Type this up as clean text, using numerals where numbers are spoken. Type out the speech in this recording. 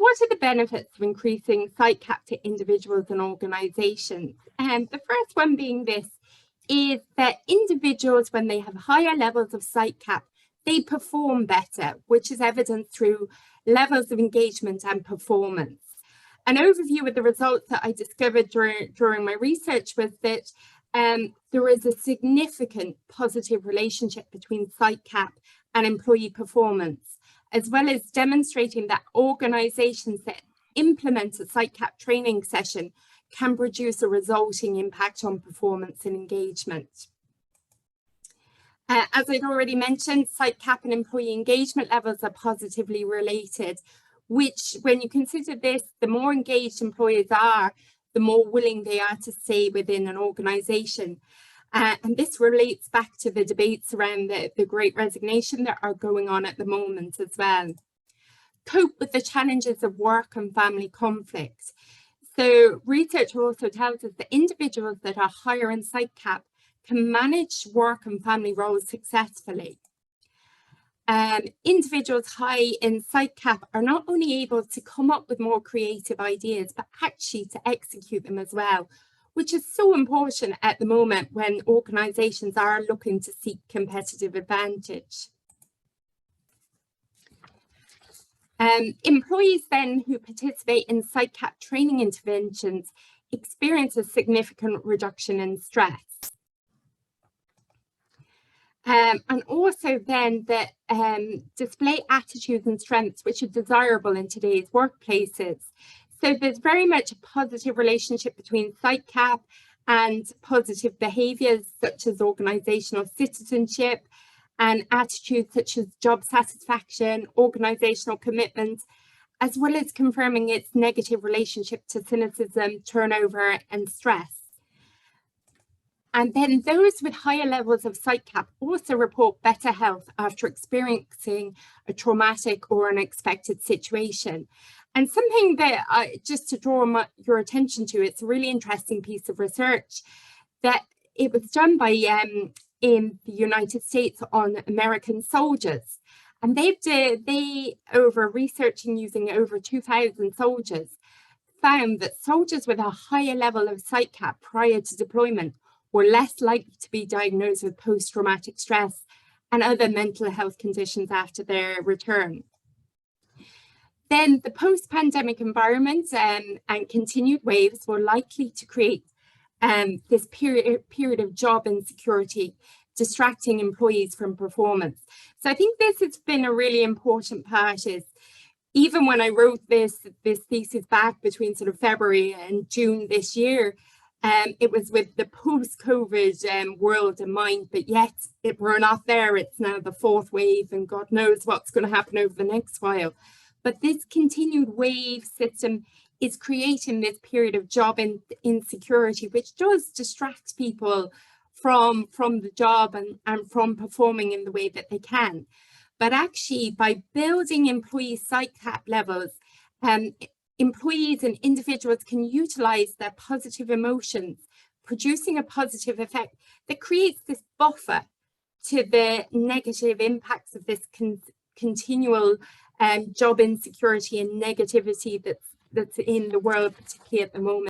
what are the benefits of increasing site cap to individuals and organisations? The first one being this, is that individuals, when they have higher levels of site cap, they perform better, which is evident through levels of engagement and performance. An overview of the results that I discovered during my research was that there is a significant positive relationship between site cap and employee performance, as well as demonstrating that organisations that implement a site cap training session can produce a resulting impact on performance and engagement. As I'd already mentioned, site cap and employee engagement levels are positively related, which, when you consider this, the more engaged employees are, the more willing they are to stay within an organisation. And this relates back to the debates around the Great Resignation that are going on at the moment as well. Cope with the challenges of work and family conflict. So research also tells us that individuals that are higher in site cap can manage work and family roles successfully. Individuals high in site cap are not only able to come up with more creative ideas, but actually to execute them as well, which is so important at the moment when organisations are looking to seek competitive advantage. Employees then who participate in site cap training interventions experience a significant reduction in stress. And also then that display attitudes and strengths which are desirable in today's workplaces. So there's very much a positive relationship between site cap and positive behaviours such as organisational citizenship, and attitudes such as job satisfaction, organisational commitment, as well as confirming its negative relationship to cynicism, turnover and stress. And then those with higher levels of site cap also report better health after experiencing a traumatic or unexpected situation. And something that, just to draw your attention to, it's a really interesting piece of research that it was done by in the United States on American soldiers. And they over researching using over 2,000 soldiers, found that soldiers with a higher level of site cap prior to deployment were less likely to be diagnosed with post-traumatic stress and other mental health conditions after their return. Then the post-pandemic environment and continued waves were likely to create this period of job insecurity, distracting employees from performance. So I think this has been a really important part. Is even when I wrote this thesis back between sort of February and June this year, it was with the post-COVID world in mind, but yet we're not there. It's now the fourth wave, and God knows what's going to happen over the next while. But this continued wave system is creating this period of job insecurity, which does distract people from the job and from performing in the way that they can. But actually, by building employee site cap levels, employees and individuals can utilize their positive emotions, producing a positive effect that creates this buffer to the negative impacts of this continual job insecurity and negativity that's in the world, particularly at the moment.